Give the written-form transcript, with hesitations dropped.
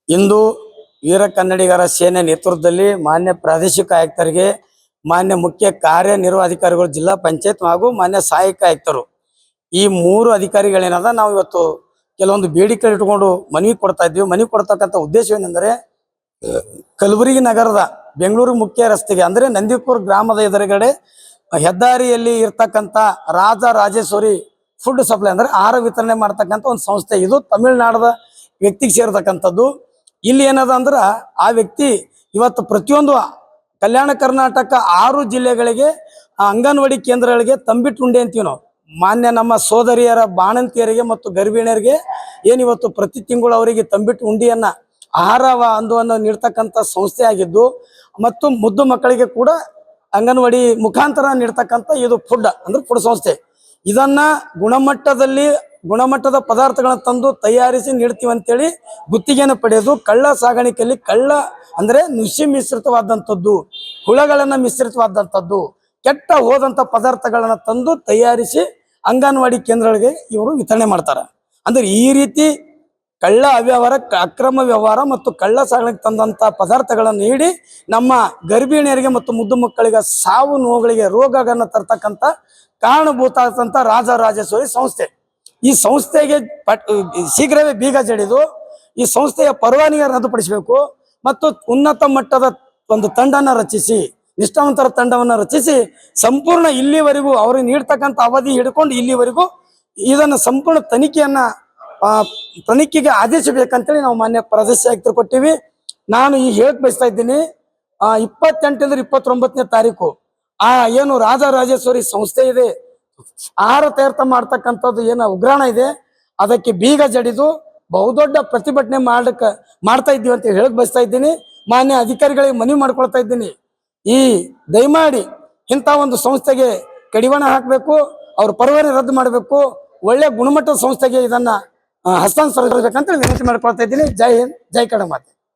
ಇಂದು ವೀರ ಕನ್ನಡಿಗರ ಸೇನೆ ನೇತೃತ್ವದಲ್ಲಿ ಮಾನ್ಯ ಪ್ರಾದೇಶಿಕ ಆಯುಕ್ತರಿಗೆ, ಮಾನ್ಯ ಮುಖ್ಯ ಕಾರ್ಯನಿರ್ವಹಣಾಧಿಕಾರಿಗಳು, ಜಿಲ್ಲಾ ಪಂಚಾಯತ್ ಹಾಗೂ ಮಾನ್ಯ ಸಹಾಯಕ ಆಯುಕ್ತರು ಈ ಮೂರು ಅಧಿಕಾರಿಗಳೇನದ ನಾವು ಇವತ್ತು ಕೆಲವೊಂದು ಬೇಡಿಕೆ ಇಟ್ಟುಕೊಂಡು ಮನವಿ ಕೊಡ್ತಾ ಇದ್ದೀವಿ. ಮನವಿ ಕೊಡ್ತಕ್ಕಂಥ ಉದ್ದೇಶವೇನೆಂದರೆ, ಕಲಬುರಗಿ ನಗರದ ಬೆಂಗಳೂರು ಮುಖ್ಯ ರಸ್ತೆಗೆ ಅಂದರೆ ನಂದಿಪುರ ಗ್ರಾಮದ ಎದುರುಗಡೆ ಹೆದ್ದಾರಿಯಲ್ಲಿ ಇರ್ತಕ್ಕಂಥ ರಾಜರಾಜೇಶ್ವರಿ ಫುಡ್ ಸಪ್ಲೈ ಅಂದರೆ ಆಹಾರ ವಿತರಣೆ ಮಾಡ್ತಕ್ಕಂಥ ಒಂದು ಸಂಸ್ಥೆ. ಇದು ತಮಿಳುನಾಡದ ವ್ಯಕ್ತಿಗೆ ಸೇರ್ತಕ್ಕಂಥದ್ದು. ಇಲ್ಲಿ ಏನದ ಅಂದ್ರೆ ಆ ವ್ಯಕ್ತಿ ಇವತ್ತು ಪ್ರತಿಯೊಂದು ಕಲ್ಯಾಣ ಕರ್ನಾಟಕ 6 ಜಿಲ್ಲೆಗಳಿಗೆ ಅಂಗನವಾಡಿ ಕೇಂದ್ರಗಳಿಗೆ ತಂಬಿಟ್ಟು ಉಂಡೆ ಅಂತೀವಿ ನಾವು. ಮಾನ್ಯ ನಮ್ಮ ಸೋದರಿಯರ ಬಾಣಂತಿಯರಿಗೆ ಮತ್ತು ಗರ್ಭಿಣಿಯರಿಗೆ ಏನಿವತ್ತು ಪ್ರತಿ ತಿಂಗಳು ಅವರಿಗೆ ತಂಬಿಟ್ಟು ಉಂಡಿಯನ್ನ ಆಹಾರ ಅಂದವನ್ನು ನೀಡ್ತಕ್ಕಂಥ ಸಂಸ್ಥೆ ಆಗಿದ್ದು, ಮತ್ತು ಮುದ್ದು ಮಕ್ಕಳಿಗೆ ಕೂಡ ಅಂಗನವಾಡಿ ಮುಖಾಂತರ ನೀಡ್ತಕ್ಕಂಥ ಇದು ಫುಡ್ ಅಂದ್ರೆ ಫುಡ್ ಸಂಸ್ಥೆ. ಇದನ್ನ ಗುಣಮಟ್ಟದ ಪದಾರ್ಥಗಳನ್ನು ತಂದು ತಯಾರಿಸಿ ನೀಡ್ತೀವಿ ಅಂತೇಳಿ ಗುತ್ತಿಗೆಯನ್ನು ಪಡೆಯೋದು, ಕಳ್ಳ ಸಾಗಾಣಿಕೆಯಲ್ಲಿ ಕಳ್ಳ ಅಂದ್ರೆ ನುಸಿ ಮಿಶ್ರಿತವಾದಂಥದ್ದು, ಹುಳಗಳನ್ನು ಮಿಶ್ರಿತವಾದಂಥದ್ದು, ಕೆಟ್ಟ ಹೋದಂಥ ಪದಾರ್ಥಗಳನ್ನು ತಂದು ತಯಾರಿಸಿ ಅಂಗನವಾಡಿ ಕೇಂದ್ರಗಳಿಗೆ ಇವರು ವಿತರಣೆ ಮಾಡ್ತಾರೆ. ಅಂದ್ರೆ ಈ ರೀತಿ ಕಳ್ಳ ಅವ್ಯವಹಾರ, ಅಕ್ರಮ ವ್ಯವಹಾರ ಮತ್ತು ಕಳ್ಳ ಸಾಗಾಣಿಕೆ ತಂದಂಥ ಪದಾರ್ಥಗಳನ್ನು ನೀಡಿ ನಮ್ಮ ಗರ್ಭಿಣಿಯರಿಗೆ ಮತ್ತು ಮುದ್ದು ಮಕ್ಕಳಿಗೆ ಸಾವು ನೋವುಗಳಿಗೆ ರೋಗಗಳನ್ನು ತರ್ತಕ್ಕಂಥ ಕಾರಣಭೂತ ಆದಂಥ ರಾಜರಾಜೇಶ್ವರಿ ಸಂಸ್ಥೆ. ಈ ಸಂಸ್ಥೆಗೆ ಶೀಘ್ರವೇ ಬೀಗ ಜಡಿದು ಈ ಸಂಸ್ಥೆಯ ಪರವಾನಗಿಯನ್ನು ರದ್ದುಪಡಿಸಬೇಕು ಮತ್ತು ಉನ್ನತ ಮಟ್ಟದ ಒಂದು ತಂಡನ ರಚಿಸಿ, ನಿಷ್ಠಾವಂತರ ತಂಡವನ್ನು ರಚಿಸಿ ಸಂಪೂರ್ಣ ಇಲ್ಲಿವರೆಗೂ ಅವ್ರಿಗೆ ನೀಡ್ತಕ್ಕಂಥ ಅವಧಿ ಹಿಡ್ಕೊಂಡು ಇಲ್ಲಿವರೆಗೂ ಇದನ್ನು ಸಂಪೂರ್ಣ ತನಿಖೆಗೆ ಆದೇಶಿಸಬೇಕಂತೇಳಿ ನಾವು ಮಾನ್ಯ ಪ್ರದೇಶ ಆಯುಕ್ತರು ಕೊಟ್ಟಿವಿ. ನಾನು ಈ ಹೇಳಕ್ ಬಯಸ್ತಾ ಇದ್ದೀನಿ, 28 29ನೇ ತಾರೀಕು ಏನು ರಾಜರಾಜೇಶ್ವರಿ ಸಂಸ್ಥೆ ಇದೆ, ಆಹಾರ ತಯಾರ ಮಾಡ್ತಕ್ಕಂಥದ್ದು ಏನು ಉಗ್ರಾಣ ಇದೆ, ಅದಕ್ಕೆ ಬೀಗ ಜಡಿದು ಬಹುದೊಡ್ಡ ಪ್ರತಿಭಟನೆ ಮಾಡ್ತಾ ಇದ್ದೀವಿ ಅಂತ ಹೇಳಕ್ ಬಯಸ್ತಾ ಇದ್ದೀನಿ. ಮಾನ್ಯ ಅಧಿಕಾರಿಗಳಿಗೆ ಮನವಿ ಮಾಡ್ಕೊಳ್ತಾ ಇದ್ದೀನಿ, ಈ ದಯಮಾಡಿ ಇಂಥ ಒಂದು ಸಂಸ್ಥೆಗೆ ಕಡಿವಾಣ ಹಾಕಬೇಕು, ಅವ್ರ ಪರವಾನಗಿ ರದ್ದು ಮಾಡಬೇಕು, ಒಳ್ಳೆ ಗುಣಮಟ್ಟದ ಸಂಸ್ಥೆಗೆ ಇದನ್ನ ಹಸ್ತಾಂತರಿಸಬೇಕಂತ ವಿನಂತಿ ಮಾಡ್ಕೊಳ್ತಾ ಇದ್ದೀನಿ. ಜೈ ಹಿಂದ್, ಜೈ ಕನ್ನಡ ಮಾತೆ.